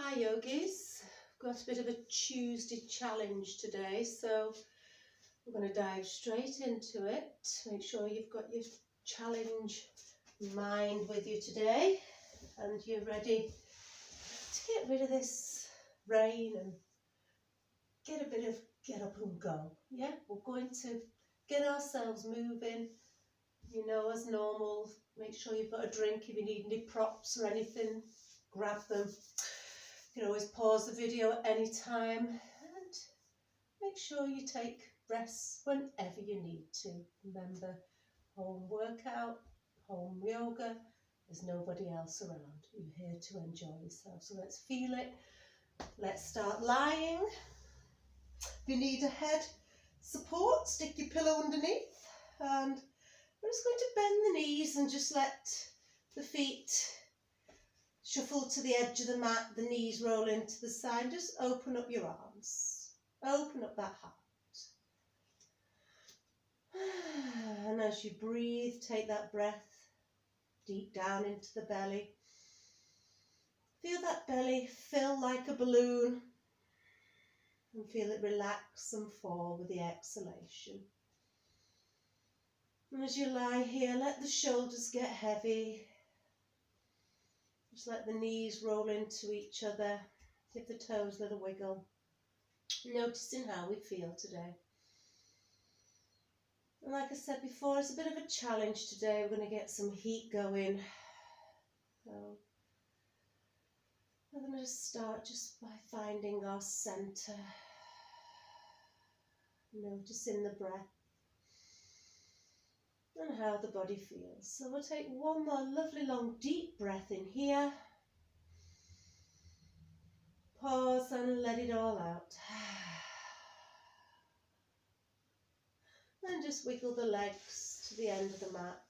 Hi yogis, I've got a bit of a Tuesday challenge today, so we're going to dive straight into it. Make sure you've got your challenge mind with you today and you're ready to get rid of this rain and get a bit of get up and go. Yeah, we're going to get ourselves moving, you know, as normal. Make sure you've got a drink. If you need any props or anything, grab them. You can always pause the video at any time and make sure you take breaths whenever you need to. Remember, home workout, home yoga, there's nobody else around. You're here to enjoy yourself. So let's feel it. Let's start lying. If you need a head support, stick your pillow underneath. And we're just going to bend the knees and just let the feet shuffle to the edge of the mat, the knees roll into the side. Just open up your arms. Open up that heart. And as you breathe, take that breath deep down into the belly. Feel that belly fill like a balloon and feel it relax and fall with the exhalation. And as you lie here, let the shoulders get heavy. Just let the knees roll into each other. Give the toes a little wiggle. Noticing how we feel today. And like I said before, it's a bit of a challenge today. We're going to get some heat going. So we're going to start just by finding our centre. Noticing the breath and how the body feels. So we'll take one more lovely long deep breath in here. Pause and let it all out. And just wiggle the legs to the end of the mat.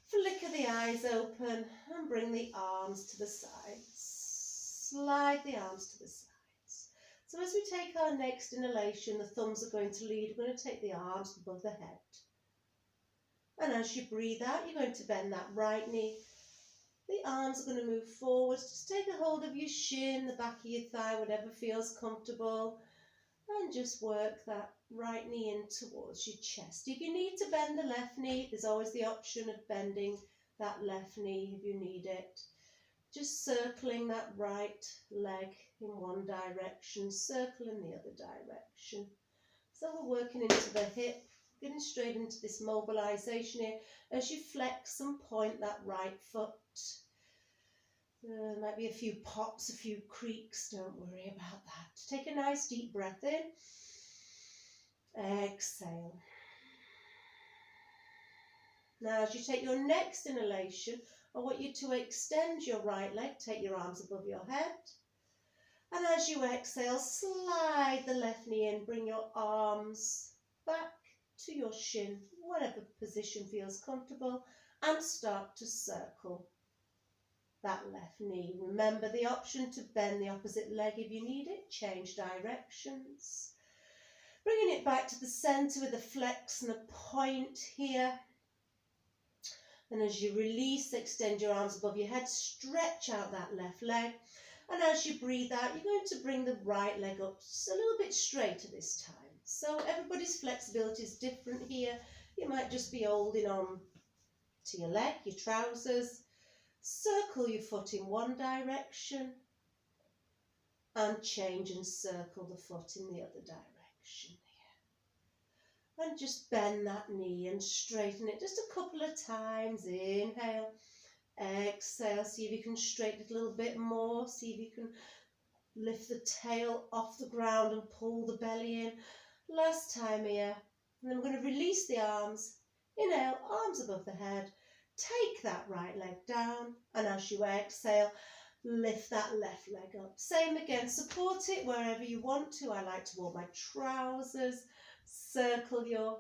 Flicker the eyes open and bring the arms to the sides. Slide the arms to the sides. So as we take our next inhalation, the thumbs are going to lead. We're going to take the arms above the head. And as you breathe out, you're going to bend that right knee. The arms are going to move forwards. Just take a hold of your shin, the back of your thigh, whatever feels comfortable. And just work that right knee in towards your chest. If you need to bend the left knee, there's always the option of bending that left knee if you need it. Just circling that right leg in one direction, circle in the other direction. So we're working into the hip, getting straight into this mobilization here as you flex and point that right foot. There might be a few pops, a few creaks, don't worry about that. Take a nice deep breath in. Exhale. Now as you take your next inhalation, I want you to extend your right leg, take your arms above your head. And as you exhale, slide the left knee in, bring your arms back to your shin, whatever position feels comfortable, and start to circle that left knee. Remember the option to bend the opposite leg if you need it. Change directions. Bringing it back to the centre with a flex and a point here. And as you release, extend your arms above your head. Stretch out that left leg. And as you breathe out, you're going to bring the right leg up just a little bit straighter this time. So everybody's flexibility is different here. You might just be holding on to your leg, your trousers. Circle your foot in one direction and change and circle the foot in the other direction here. And just bend that knee and straighten it just a couple of times. Inhale, exhale. See if you can straighten it a little bit more. See if you can lift the tail off the ground and pull the belly in. Last time here. And then we're going to release the arms. Inhale, arms above the head. Take that right leg down, and as you exhale, lift that left leg up. Same again, support it wherever you want to. I like to wear my trousers. Circle your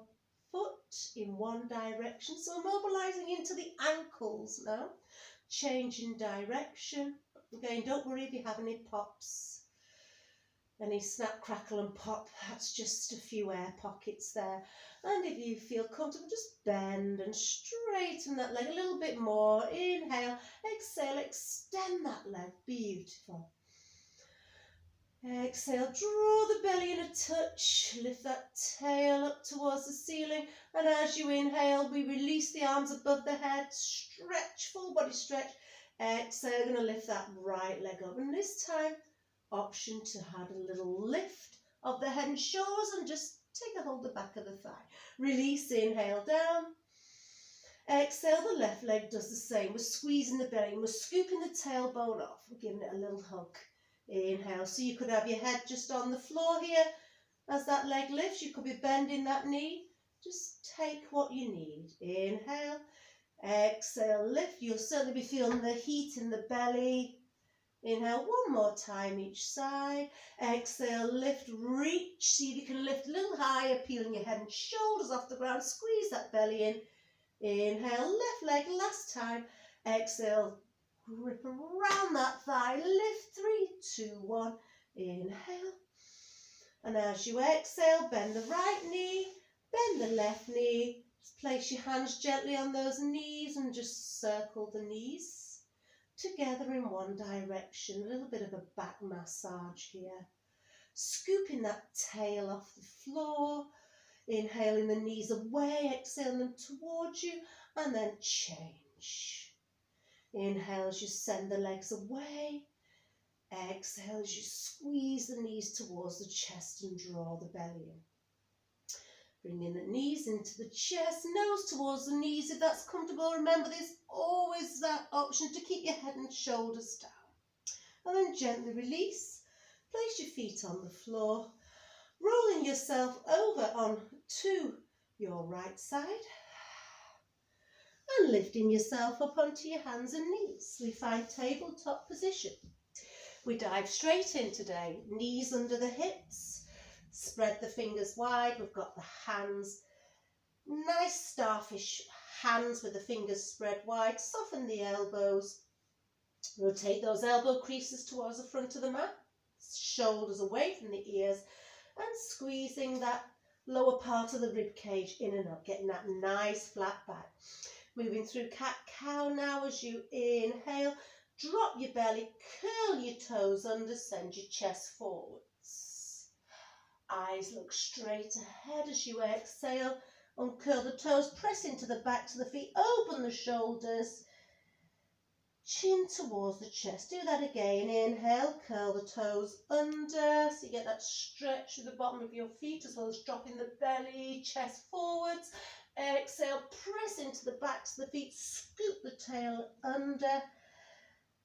foot in one direction. So I'm mobilizing into the ankles now. Changing direction. Again, don't worry if you have any pops. Any snap, crackle and pop, that's just a few air pockets there. And if you feel comfortable, just bend and straighten that leg a little bit more. Inhale, exhale, extend that leg. Beautiful. Exhale, draw the belly in a touch. Lift that tail up towards the ceiling. And as you inhale, we release the arms above the head. Stretch, full body stretch. Exhale, going to lift that right leg up. And this time, option to have a little lift of the head and shoulders and just take a hold of the back of the thigh. Release, inhale down. Exhale, the left leg does the same. We're squeezing the belly and we're scooping the tailbone off. We're giving it a little hug. Inhale, so you could have your head just on the floor here. As that leg lifts, you could be bending that knee. Just take what you need. Inhale, exhale, lift. You'll certainly be feeling the heat in the belly. Inhale, one more time each side. Exhale, lift, reach. See if you can lift a little higher, peeling your head and shoulders off the ground. Squeeze that belly in. Inhale, left leg, last time. Exhale, grip around that thigh. Lift, 3, 2, 1. Inhale. And as you exhale, bend the right knee, bend the left knee. Just place your hands gently on those knees and just circle the knees together in one direction. A little bit of a back massage here. Scooping that tail off the floor. Inhaling the knees away, exhaling them towards you, and then change. Inhale as you send the legs away. Exhale as you squeeze the knees towards the chest and draw the belly in. Bringing the knees into the chest, nose towards the knees if that's comfortable. Remember, there's always that option to keep your head and shoulders down. And then gently release. Place your feet on the floor, rolling yourself over onto your right side and lifting yourself up onto your hands and knees. We find tabletop position. We dive straight in today. Knees under the hips. Spread the fingers wide. We've got the hands, nice starfish hands with the fingers spread wide. Soften the elbows. Rotate those elbow creases towards the front of the mat. Shoulders away from the ears. And squeezing that lower part of the rib cage in and up. Getting that nice flat back. Moving through cat-cow now as you inhale. Drop your belly. Curl your toes under. Send your chest forwards. Eyes look straight ahead as you exhale. Uncurl the toes, press into the backs of the feet, open the shoulders, chin towards the chest. Do that again. Inhale, curl the toes under, so you get that stretch through the bottom of your feet as well as dropping the belly, chest forwards. Exhale, press into the backs of the feet, scoop the tail under,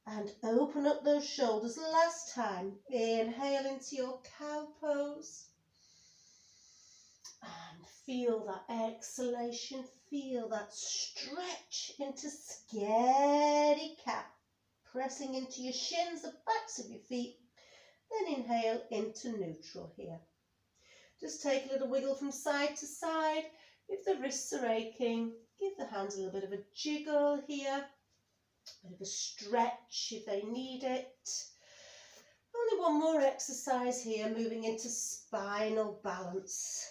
and open up those shoulders. Last time. Inhale into your cow pose. And feel that exhalation, feel that stretch into scaredy cat. Pressing into your shins, the backs of your feet. Then inhale into neutral here. Just take a little wiggle from side to side. If the wrists are aching, give the hands a little bit of a jiggle here. A bit of a stretch if they need it. Only one more exercise here, moving into spinal balance.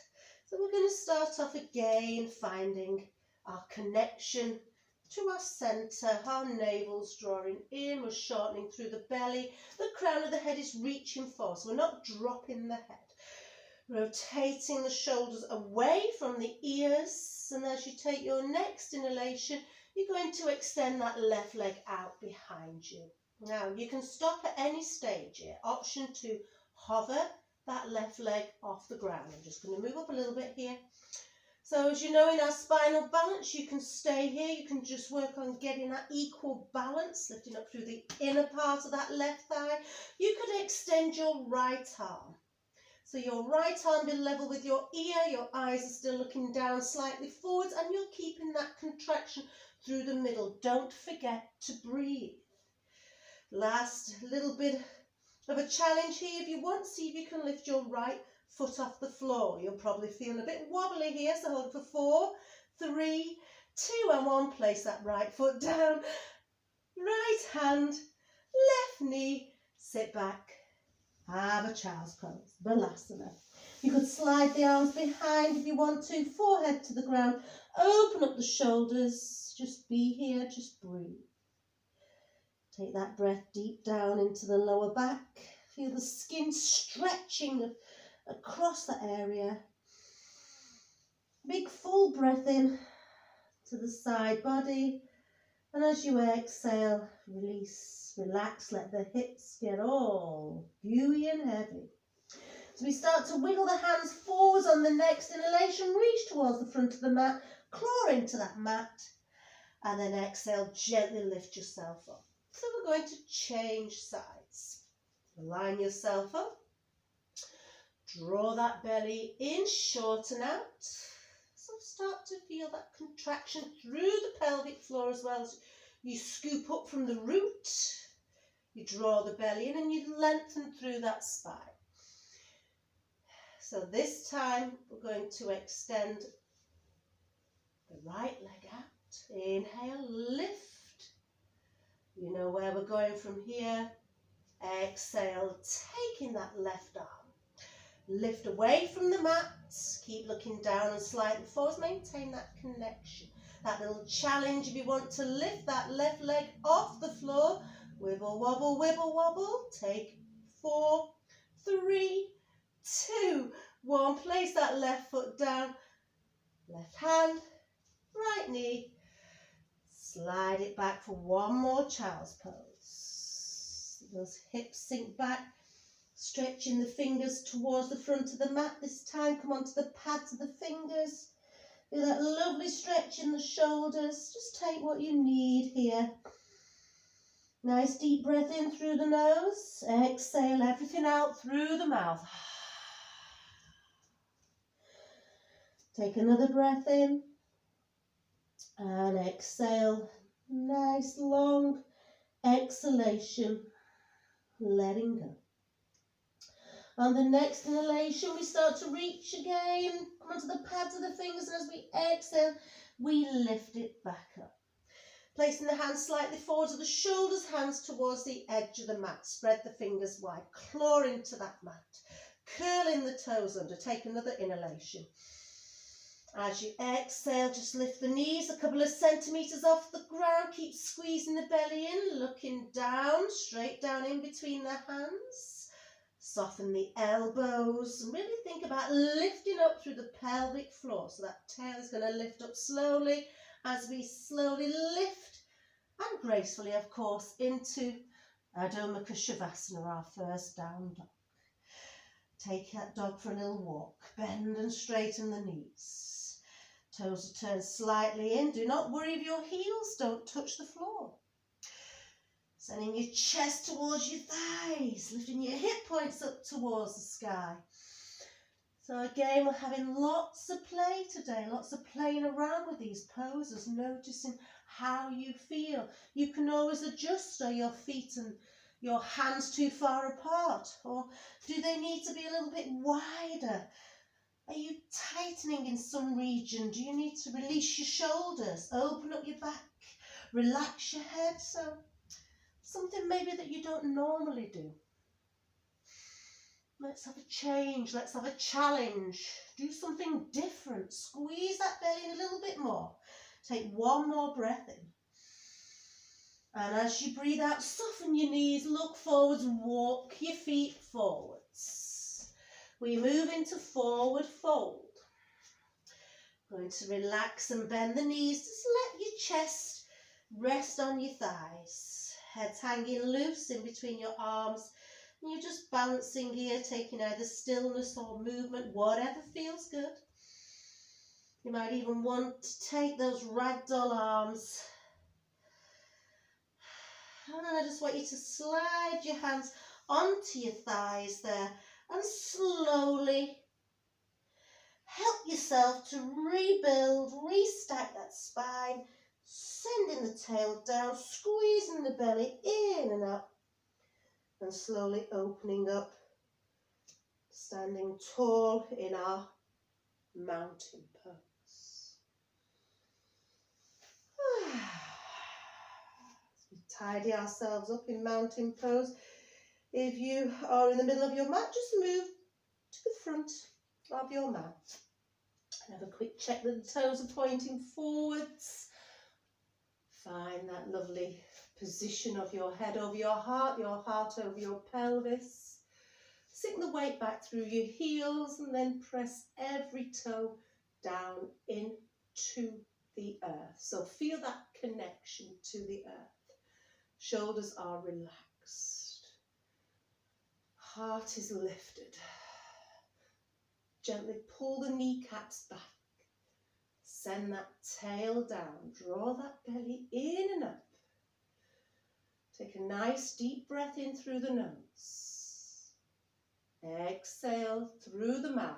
So we're going to start off again, finding our connection to our centre. Our navel's drawing in, we're shortening through the belly. The crown of the head is reaching forward, so we're not dropping the head. Rotating the shoulders away from the ears. And as you take your next inhalation, you're going to extend that left leg out behind you. Now, you can stop at any stage here. Option to hover that left leg off the ground. I'm just going to move up a little bit here. So as you know, in our spinal balance, you can stay here. You can just work on getting that equal balance, lifting up through the inner part of that left thigh. You could extend your right arm. So your right arm be level with your ear. Your eyes are still looking down slightly forwards, and you're keeping that contraction through the middle. Don't forget to breathe. Last little bit of a challenge here. If you want, see if you can lift your right foot off the floor. You'll probably feel a bit wobbly here, so hold for 4, 3, 2 and 1. Place that right foot down. Right hand, left knee, sit back Have a child's pose, Balasana. You could slide the arms behind if you want to, forehead to the ground. Open up the shoulders. Just be here, just breathe. Take that breath deep down into the lower back. Feel the skin stretching across the area. Big full breath in to the side body. And as you exhale, release, relax, let the hips get all gooey and heavy. So we start to wiggle the hands forwards on the next inhalation, reach towards the front of the mat, claw into that mat, and then exhale, gently lift yourself up. So we're going to change sides. Line yourself up, draw that belly in, shorten out. So start to feel that contraction through the pelvic floor as well as you scoop up from the root. You draw the belly in and you lengthen through that spine. So this time we're going to extend the right leg out. Inhale, lift. You know where we're going from here. Exhale, taking that left arm. Lift away from the mat. Keep looking down and slightly forwards. Maintain that connection. That little challenge if you want to lift that left leg off the floor. Wibble, wobble, wibble, wobble. Take 4, 3, 2, 1. Place that left foot down. Left hand, right knee. Slide it back for one more child's pose. Those hips sink back. Stretching the fingers towards the front of the mat this time. Come onto the pads of the fingers. Feel that lovely stretch in the shoulders. Just take what you need here. Nice deep breath in through the nose. Exhale everything out through the mouth. Take another breath in. And exhale. Nice long exhalation. Letting go. On the next inhalation, we start to reach again. Come onto the pads of the fingers, and as we exhale, we lift it back up. Placing the hands slightly forward of the shoulders, hands towards the edge of the mat. Spread the fingers wide, claw into that mat. Curling the toes under. Take another inhalation. As you exhale, just lift the knees a couple of centimetres off the ground. Keep squeezing the belly in, looking down, straight down in between the hands. Soften the elbows and really think about lifting up through the pelvic floor. So that tail is going to lift up slowly as we slowly lift and gracefully, of course, into Adho Mukha Shavasana, our first down dog. Take that dog for a little walk. Bend and straighten the knees. Toes are turned slightly in. Do not worry if your heels don't touch the floor. Sending your chest towards your thighs, lifting your hip points up towards the sky. So again, we're having lots of play today, lots of playing around with these poses, noticing how you feel. You can always adjust. Are your feet and your hands too far apart? Or do they need to be a little bit wider? Are you tightening in some region? Do you need to release your shoulders? Open up your back, relax your head. So something maybe that you don't normally do. Let's have a change. Let's have a challenge. Do something different. Squeeze that belly in a little bit more. Take one more breath in. And as you breathe out, soften your knees, look forwards, walk your feet forwards. We move into forward fold. Going to relax and bend the knees. Just let your chest rest on your thighs. Head's hanging loose in between your arms. And you're just balancing here, taking either stillness or movement, whatever feels good. You might even want to take those ragdoll arms. And then I just want you to slide your hands onto your thighs there and slowly help yourself to rebuild, restack that spine. Sending the tail down, squeezing the belly in and up, and slowly opening up, standing tall in our mountain pose. As we tidy ourselves up in mountain pose, If you are in the middle of your mat, just move to the front of your mat. And have a quick check that the toes are pointing forwards. Find that lovely position of your head over your heart over your pelvis. Sink the weight back through your heels and then press every toe down into the earth. So feel that connection to the earth. Shoulders are relaxed. Heart is lifted. Gently pull the kneecaps back. Send that tail down. Draw that belly in and up. Take a nice deep breath in through the nose. Exhale through the mouth.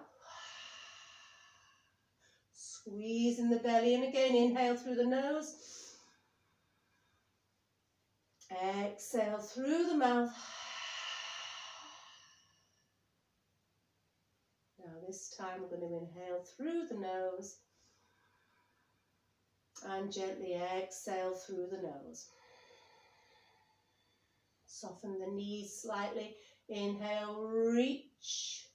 Squeezing the belly in again. Inhale through the nose. Exhale through the mouth. Now this time we're going to inhale through the nose and gently exhale through the nose. Soften the knees slightly. Inhale, reach.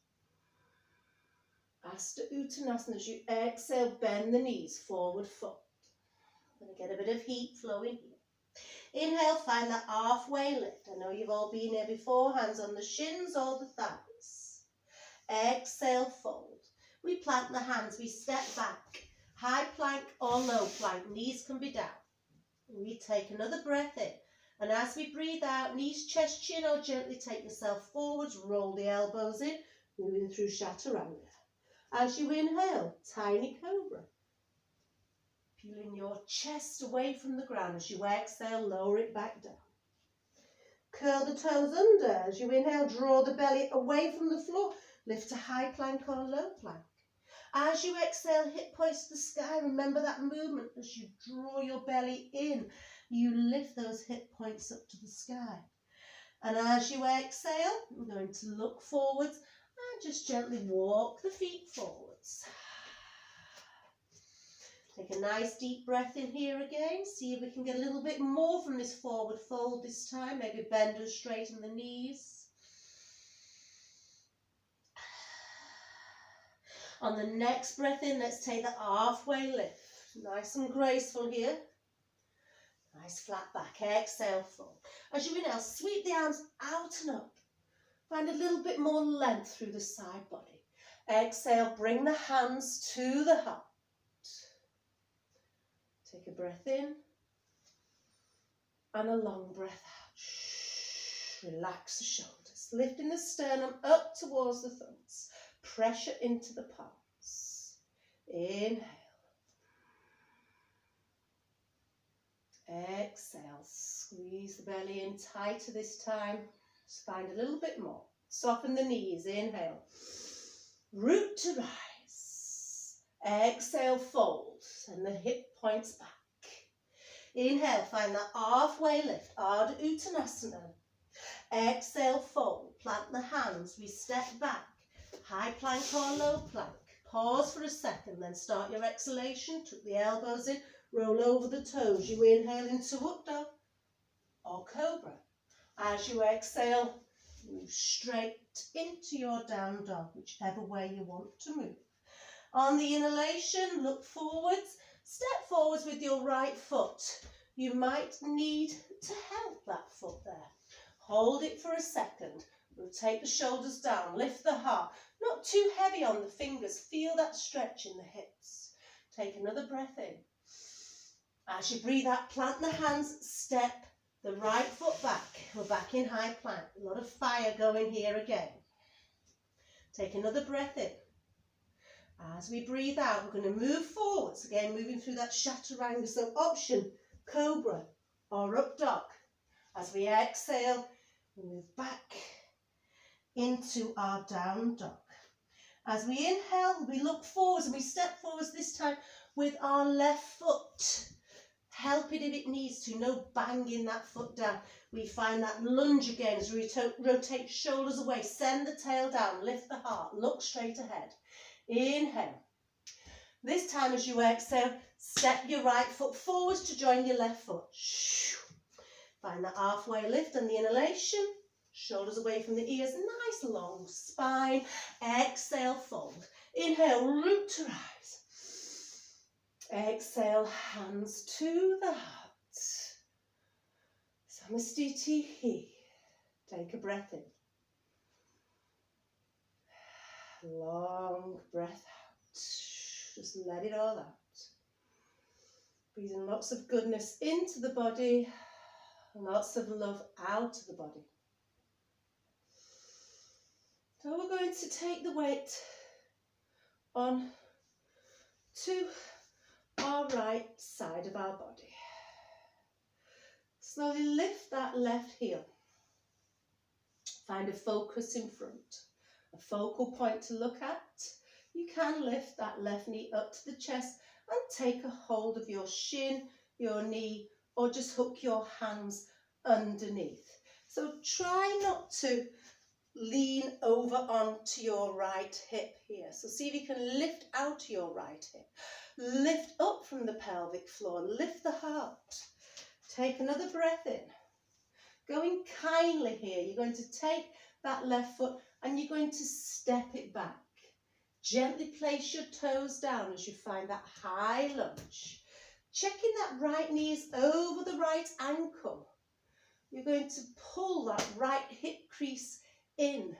Asta Uttanasana. As you exhale, bend the knees, forward fold. I'm going to get a bit of heat flowing here. Inhale, find that halfway lift. I know you've all been here before. Hands on the shins or the thighs. Exhale, fold. We plant the hands, we step back. High plank or low plank, knees can be down. We take another breath in. And as we breathe out, knees, chest, chin, or gently take yourself forwards, roll the elbows in, moving through Chaturanga. As you inhale, tiny cobra. Peeling your chest away from the ground. As you exhale, lower it back down. Curl the toes under. As you inhale, draw the belly away from the floor. Lift to high plank or low plank. As you exhale, hip points to the sky. Remember that movement as you draw your belly in. You lift those hip points up to the sky. And as you exhale, I'm going to look forwards and just gently walk the feet forwards. Take a nice deep breath in here again. See if we can get a little bit more from this forward fold this time. Maybe bend and straighten the knees. On the next breath in, let's take the halfway lift. Nice and graceful here. Nice flat back. Exhale, fold. As you inhale, sweep the arms out and up. Find a little bit more length through the side body. Exhale, bring the hands to the heart. Take a breath in and a long breath out. Relax the shoulders, lifting the sternum up towards the thumbs. Pressure into the palms. Inhale. Exhale. Squeeze the belly in tighter this time. Just find a little bit more. Soften the knees. Inhale. Root to rise. Exhale, fold. Send the hip points back. Inhale, find that halfway lift. Ardha Uttanasana. Exhale, fold. Plant the hands. We step back. High plank or low plank. Pause for a second, then start your exhalation. Tuck the elbows in, roll over the toes. You inhale into up dog or cobra. As you exhale, move straight into your down dog, whichever way you want to move. On the inhalation, look forwards. Step forwards with your right foot. You might need to help that foot there. Hold it for a second. Rotate the shoulders down, lift the heart. Not too heavy on the fingers. Feel that stretch in the hips. Take another breath in. As you breathe out, plant the hands, step the right foot back. We're back in high plank. A lot of fire going here again. Take another breath in. As we breathe out, we're going to move forwards. Again, moving through that Chaturanga. So option, cobra or up dog. As we exhale, we move back into our down dog. As we inhale, we look forwards and we step forwards this time with our left foot. Help it if it needs to, no banging that foot down. We find that lunge again as we rotate shoulders away, send the tail down, lift the heart, look straight ahead. Inhale. This time as you exhale, step your right foot forwards to join your left foot. Find that halfway lift on the inhalation. Shoulders away from the ears, nice long spine. Exhale, fold. Inhale, root to rise. Exhale, hands to the heart. Samastiti here. Take a breath in. Long breath out. Just let it all out. Breathing lots of goodness into the body, lots of love out of the body. So we're going to take the weight on to our right side of our body. Slowly lift that left heel. Find a focus in front, a focal point to look at. You can lift that left knee up to the chest and take a hold of your shin, your knee, or just hook your hands underneath. So try not to lean over onto your right hip here. So see if you can lift out your right hip. Lift up from the pelvic floor. Lift the heart. Take another breath in. Going kindly here. You're going to take that left foot and you're going to step it back. Gently place your toes down as you find that high lunge. Checking that right knee is over the right ankle. You're going to pull that right hip crease in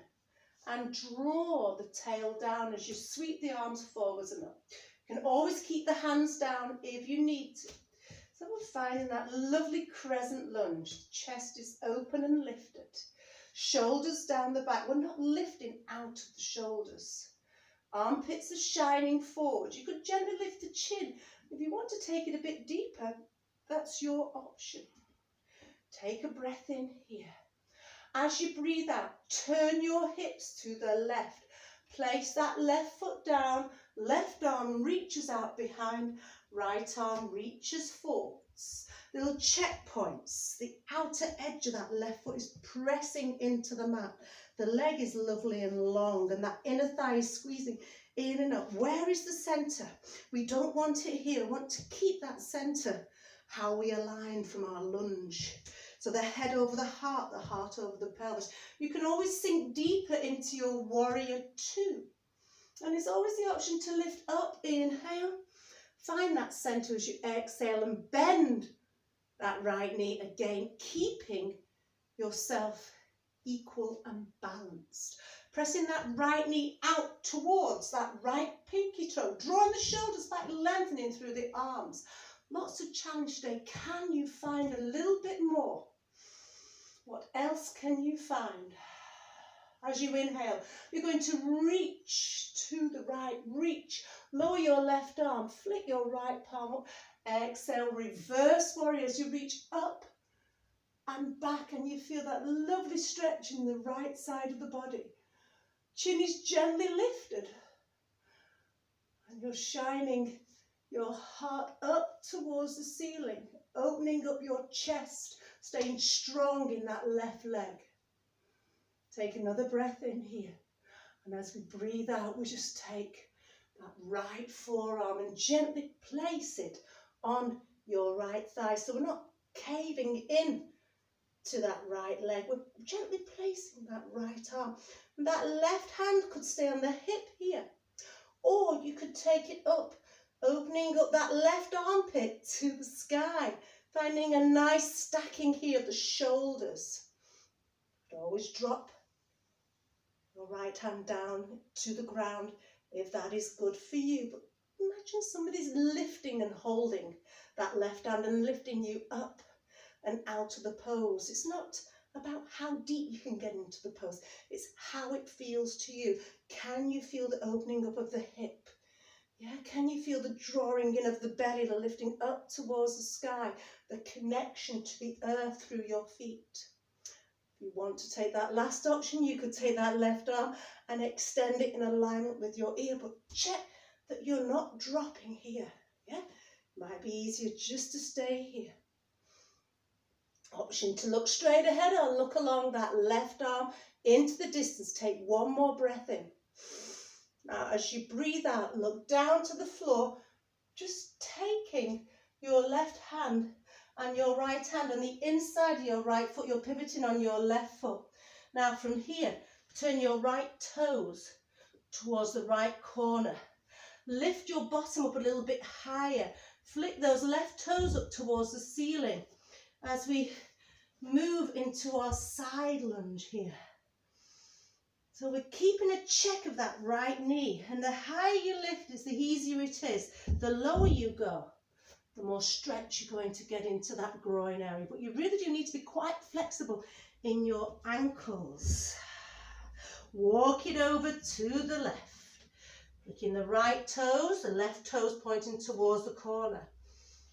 and draw the tail down as you sweep the arms forwards and up. You can always keep the hands down if you need to. So we're finding that lovely crescent lunge. The chest is open and lifted. Shoulders down the back. We're not lifting out of the shoulders. Armpits are shining forward. You could gently lift the chin. If you want to take it a bit deeper, that's your option. Take a breath in here. As you breathe out, turn your hips to the left. Place that left foot down. Left arm reaches out behind. Right arm reaches forwards. Little checkpoints. The outer edge of that left foot is pressing into the mat. The leg is lovely and long, and that inner thigh is squeezing in and up. Where is the centre? We don't want it here. We want to keep that centre. How we align from our lunge. So the head over the heart over the pelvis. You can always sink deeper into your warrior two. And there's always the option to lift up. Inhale. Find that centre as you exhale and bend that right knee again, keeping yourself equal and balanced. Pressing that right knee out towards that right pinky toe. Drawing the shoulders back, lengthening through the arms. Lots of challenge today. Can you find a little bit more? What else can you find? As you inhale, you're going to reach to the right. Reach. Lower your left arm. Flick your right palm up. Exhale, reverse warrior as you reach up and back, and you feel that lovely stretch in the right side of the body. Chin is gently lifted. And you're shining your heart up towards the ceiling, opening up your chest, staying strong in that left leg. Take another breath in here. And as we breathe out, we just take that right forearm and gently place it on your right thigh. So we're not caving in to that right leg. We're gently placing that right arm. And that left hand could stay on the hip here. Or you could take it up, opening up that left armpit to the sky, finding a nice stacking here of the shoulders. Always drop your right hand down to the ground if that is good for you. But imagine somebody's lifting and holding that left hand and lifting you up and out of the pose. It's not about how deep you can get into the pose. It's how it feels to you. Can you feel the opening up of the hip? Yeah, can you feel the drawing in of the belly, the lifting up towards the sky, the connection to the earth through your feet? If you want to take that last option, you could take that left arm and extend it in alignment with your ear, but check that you're not dropping here. Yeah, might be easier just to stay here. Option to look straight ahead or look along that left arm into the distance. Take one more breath in. Now, as you breathe out, look down to the floor, just taking your left hand and your right hand on the inside of your right foot. You're pivoting on your left foot. Now from here, turn your right toes towards the right corner. Lift your bottom up a little bit higher. Flick those left toes up towards the ceiling as we move into our side lunge here. So we're keeping a check of that right knee, and the higher you lift is the easier it is. The lower you go, the more stretch you're going to get into that groin area. But you really do need to be quite flexible in your ankles. Walk it over to the left. Flicking the right toes, the left toes pointing towards the corner.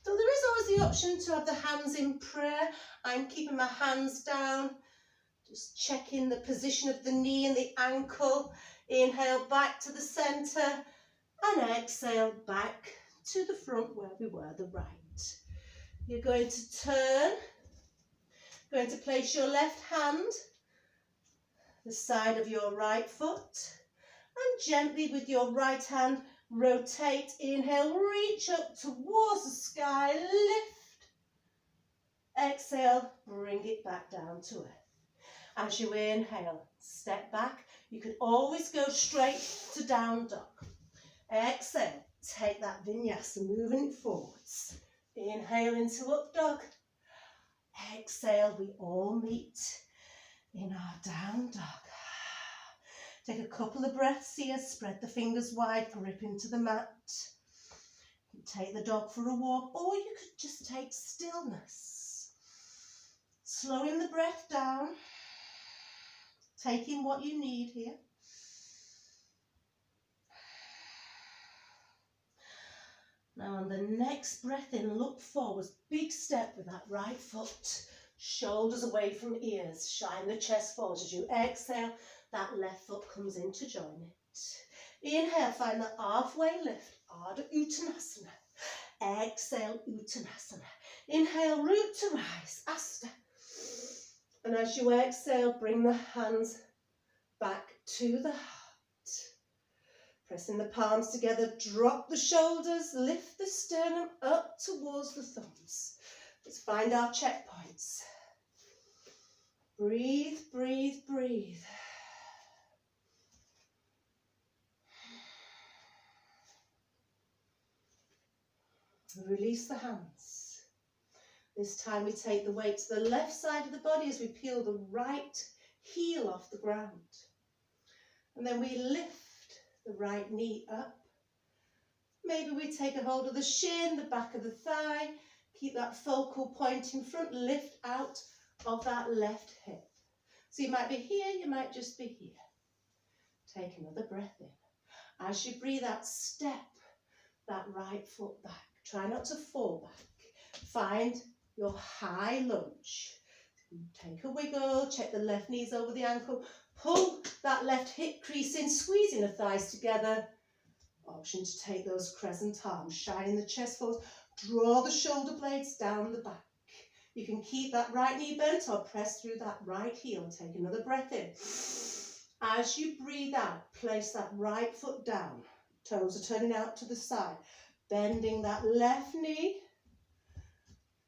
So there is always the option to have the hands in prayer. I'm keeping my hands down, just checking the position of the knee and the ankle. Inhale back to the centre and exhale back to the front where we were, the right. You're going to turn, going to place your left hand, the side of your right foot, and gently with your right hand, rotate. Inhale, reach up towards the sky, lift. Exhale, bring it back down to earth. As you inhale, step back. You could always go straight to down dog. Exhale, take that vinyasa, moving it forwards. Inhale into up dog. Exhale, we all meet in our down dog. Take a couple of breaths here, spread the fingers wide, grip into the mat. You can take the dog for a walk, or you could just take stillness. Slowing the breath down, taking what you need here. Now on the next breath in, look forwards, big step with that right foot. Shoulders away from ears, shine the chest forward. As you exhale, that left foot comes in to join it. Inhale, find the halfway lift, Ardha Uttanasana. Exhale, Uttanasana. Inhale, root to rise, Asta. And as you exhale, bring the hands back to the heart. Pressing the palms together, drop the shoulders, lift the sternum up towards the thumbs. Let's find our checkpoints. Breathe, breathe, breathe. Release the hands. This time we take the weight to the left side of the body as we peel the right heel off the ground. And then we lift the right knee up. Maybe we take a hold of the shin, the back of the thigh. Keep that focal point in front. Lift out of that left hip. So you might be here, you might just be here. Take another breath in. As you breathe out, step that right foot back. Try not to fall back. Find your high lunge. Take a wiggle, check the left knees over the ankle. Pull that left hip crease in, squeezing the thighs together. Option to take those crescent arms, shining the chest forward. Draw the shoulder blades down the back. You can keep that right knee bent or press through that right heel. Take another breath in. As you breathe out, place that right foot down. Toes are turning out to the side. Bending that left knee.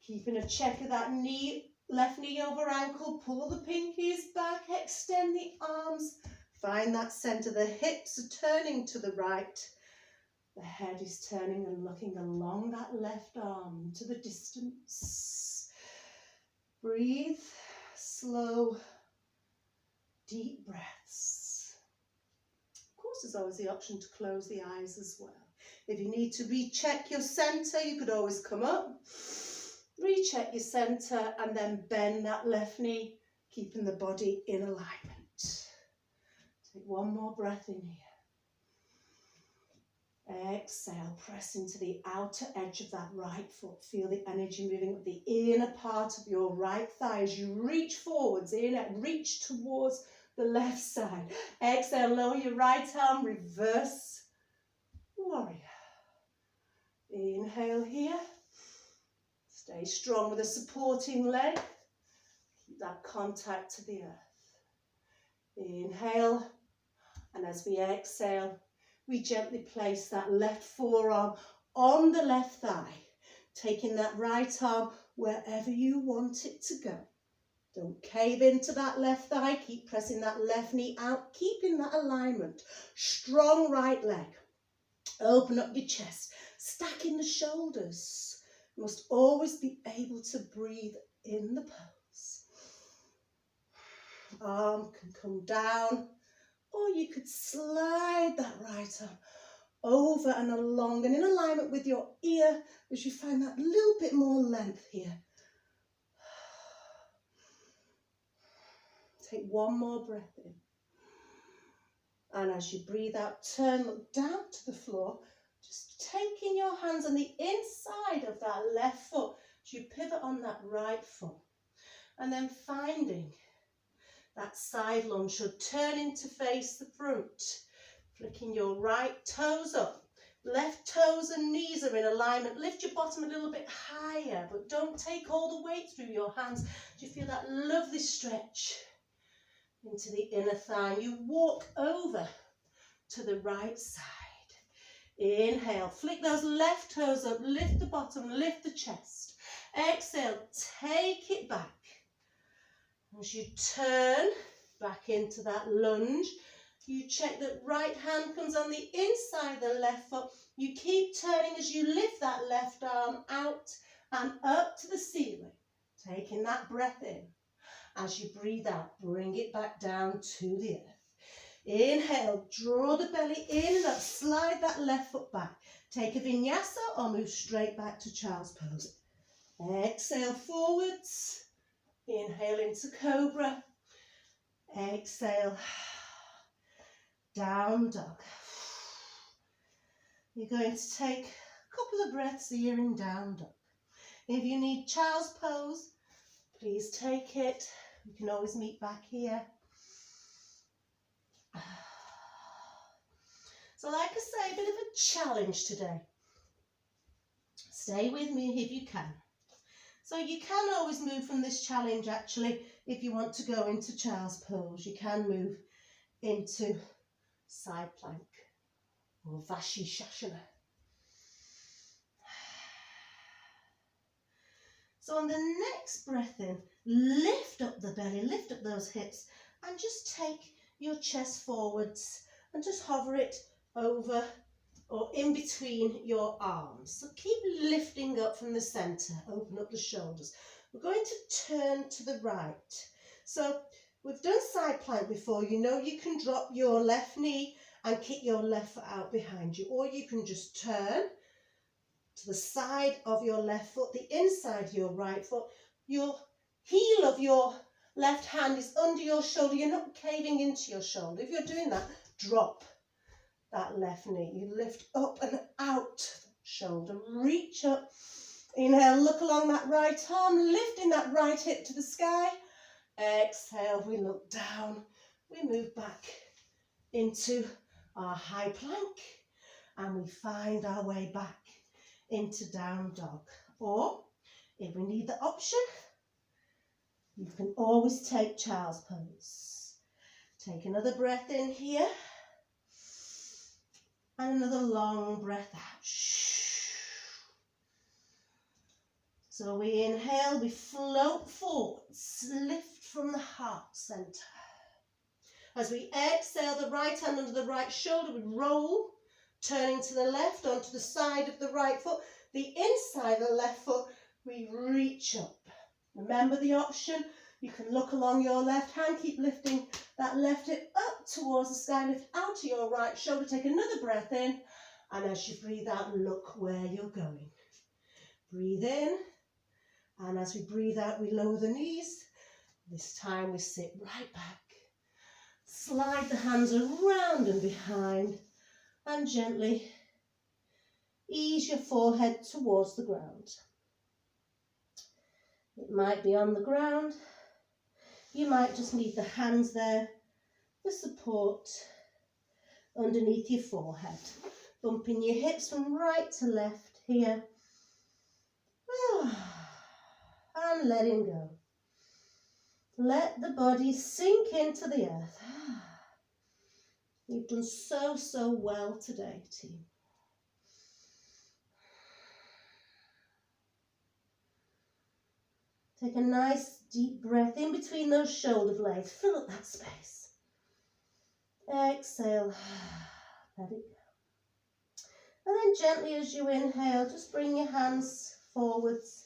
Keeping a check of that knee, left knee over ankle. Pull the pinkies back, extend the arms. Find that center. The hips are turning to the right. The head is turning and looking along that left arm into the distance. Breathe, slow, deep breaths. Of course, there's always the option to close the eyes as well. If you need to recheck your center, you could always come up, recheck your center, and then bend that left knee, keeping the body in alignment. Take one more breath in here. Exhale, press into the outer edge of that right foot. Feel the energy moving up the inner part of your right thigh as you reach forwards, reach towards the left side. Exhale, lower your right arm, reverse warrior. Inhale here. Stay strong with a supporting leg. Keep that contact to the earth. Inhale, and as we exhale, we gently place that left forearm on the left thigh, taking that right arm wherever you want it to go. Don't cave into that left thigh. Keep pressing that left knee out, keeping that alignment. Strong right leg. Open up your chest, stacking the shoulders. You must always be able to breathe in the pose. Arm can come down, or you could slide that right arm over and along and in alignment with your ear as you find that little bit more length here. Take one more breath in. And as you breathe out, turn, look down to the floor, just taking your hands on the inside of that left foot as you pivot on that right foot. And then finding that side lunge, so turning to face the front, flicking your right toes up. Left toes and knees are in alignment. Lift your bottom a little bit higher, but don't take all the weight through your hands. Do you feel that lovely stretch into the inner thigh? You walk over to the right side. Inhale, flick those left toes up, lift the bottom, lift the chest. Exhale, take it back. As you turn back into that lunge, you check that right hand comes on the inside of the left foot. You keep turning as you lift that left arm out and up to the ceiling. Taking that breath in. As you breathe out, bring it back down to the earth. Inhale, draw the belly in and up, slide that left foot back. Take a vinyasa or move straight back to child's pose. Exhale forwards. Inhale into cobra. Exhale. Down dog. You're going to take a couple of breaths here in down dog. If you need child's pose, please take it. You can always meet back here. So like I say, a bit of a challenge today. Stay with me if you can. So you can always move from this challenge actually if you want to go into child's pose. You can move into side plank or Vashi-shasana. So on the next breath in, lift up the belly, lift up those hips and just take your chest forwards and just hover it over or in between your arms. So keep lifting up from the centre, open up the shoulders. We're going to turn to the right. So we've done side plank before. You know you can drop your left knee and kick your left foot out behind you, or you can just turn to the side of your left foot, the inside of your right foot. Your heel of your left hand is under your shoulder. You're not caving into your shoulder. If you're doing that, drop that left knee. You lift up and out shoulder. Reach up. Inhale, look along that right arm, lifting that right hip to the sky. Exhale, we look down. We move back into our high plank and we find our way back into down dog. Or if we need the option, you can always take child's pose. Take another breath in here and another long breath out. So we inhale, we float forwards, lift from the heart center. As we exhale, the right hand under the right shoulder, we roll, turning to the left onto the side of the right foot. The inside of the left foot, we reach up. Remember the option, you can look along your left hand, keep lifting that left hip up towards the sky, lift out to your right shoulder, take another breath in, and as you breathe out, look where you're going. Breathe in, and as we breathe out, we lower the knees. This time we sit right back. Slide the hands around and behind and gently ease your forehead towards the ground. It might be on the ground. You might just need the hands there for support underneath your forehead. Bumping your hips from right to left here. And letting go. Let the body sink into the earth. You've done so well today, team. Take a nice deep breath in between those shoulder blades. Fill up that space. Exhale. Let it go. And then gently as you inhale, just bring your hands forwards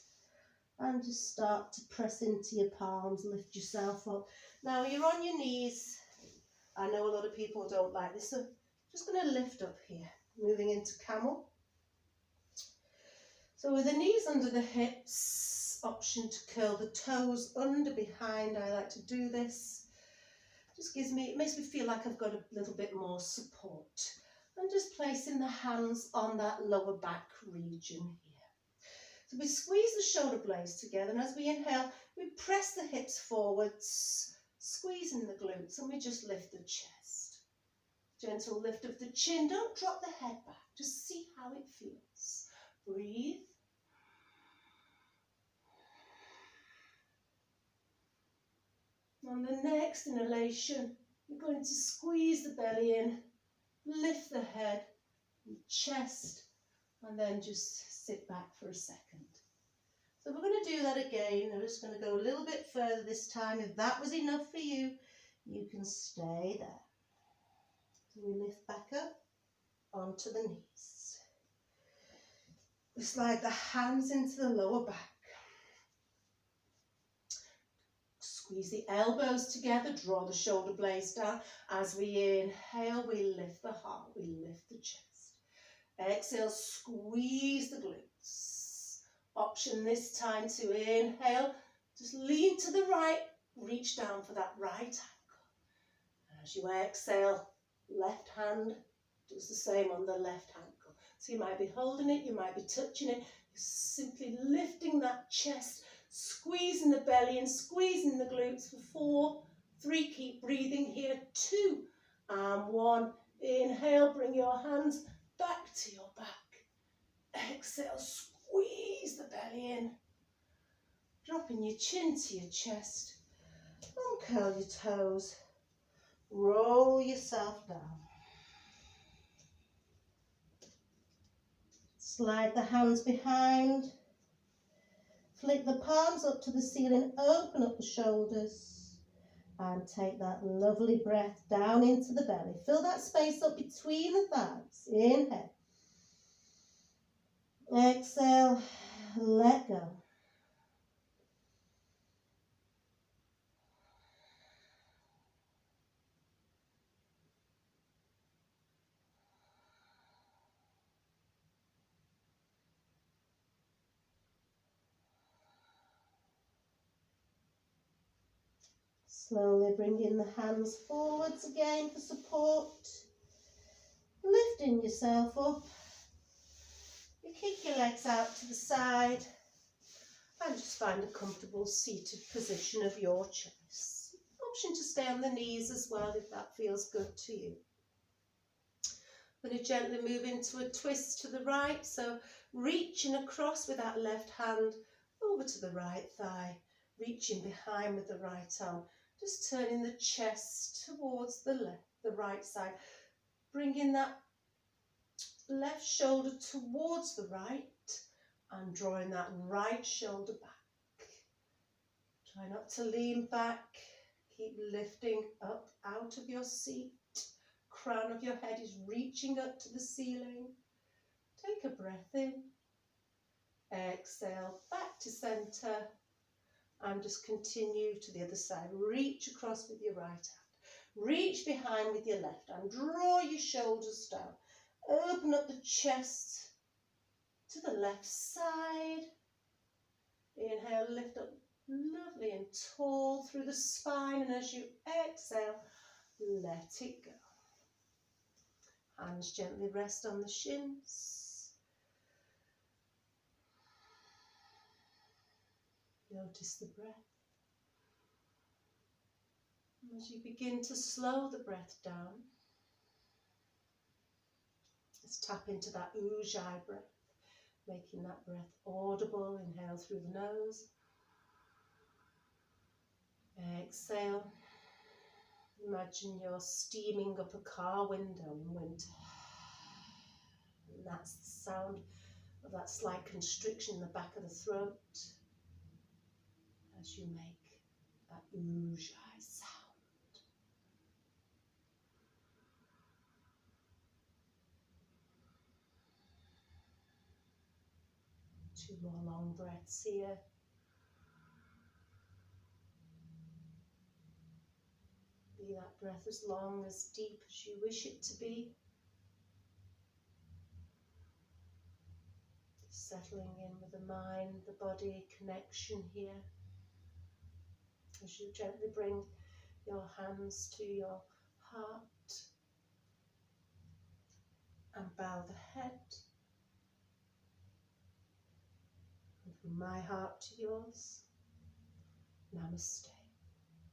and just start to press into your palms. Lift yourself up. Now you're on your knees. I know a lot of people don't like this, so just going to lift up here. Moving into camel. So with the knees under the hips, option to curl the toes under behind. I like to do this. It makes me feel like I've got a little bit more support. And just placing the hands on that lower back region here. So we squeeze the shoulder blades together, and as we inhale, we press the hips forwards, squeezing the glutes, and we just lift the chest. Gentle lift of the chin. Don't drop the head back. Just see how it feels. Breathe. On the next inhalation, you're going to squeeze the belly in, lift the head, and chest, and then just sit back for a second. So we're going to do that again. I'm just going to go a little bit further this time. If that was enough for you, you can stay there. So we lift back up onto the knees. We slide the hands into the lower back. Squeeze the elbows together, draw the shoulder blades down. As we inhale, we lift the heart, we lift the chest. Exhale, squeeze the glutes. Option this time to inhale, just lean to the right, reach down for that right ankle. As you exhale, left hand does the same on the left ankle. So you might be holding it, you might be touching it, you're simply lifting that chest, squeezing the belly and squeezing the glutes for 4, 3, keep breathing here, 2 and 1. Inhale, bring your hands back to your back. Exhale, squeeze the belly in. Dropping your chin to your chest. Uncurl your toes. Roll yourself down. Slide the hands behind. Flick the palms up to the ceiling, open up the shoulders and take that lovely breath down into the belly. Fill that space up between the thighs. Inhale. Exhale, let go. Slowly bringing the hands forwards again for support. Lifting yourself up. You kick your legs out to the side and just find a comfortable seated position of your choice. Option to stay on the knees as well if that feels good to you. I'm going to gently move into a twist to the right, so reaching across with that left hand over to the right thigh, reaching behind with the right arm. Just turning the chest towards the right side, bringing that left shoulder towards the right and drawing that right shoulder back. Try not to lean back, keep lifting up out of your seat. Crown of your head is reaching up to the ceiling. Take a breath in, exhale, back to centre. And just continue to the other side. Reach across with your right hand. Reach behind with your left hand. Draw your shoulders down. Open up the chest to the left side. Inhale, lift up lovely and tall through the spine. And as you exhale, let it go. Hands gently rest on the shins. Notice the breath. As you begin to slow the breath down, let's tap into that ujjayi breath, making that breath audible. Inhale through the nose. Exhale. Imagine you're steaming up a car window in winter. And that's the sound of that slight constriction in the back of the throat. as you make that ujjayi sound. 2 more long breaths here. Be that breath as long, as deep as you wish it to be. Settling in with the mind, the body connection here. As you gently bring your hands to your heart and bow the head. And from my heart to yours, Namaste.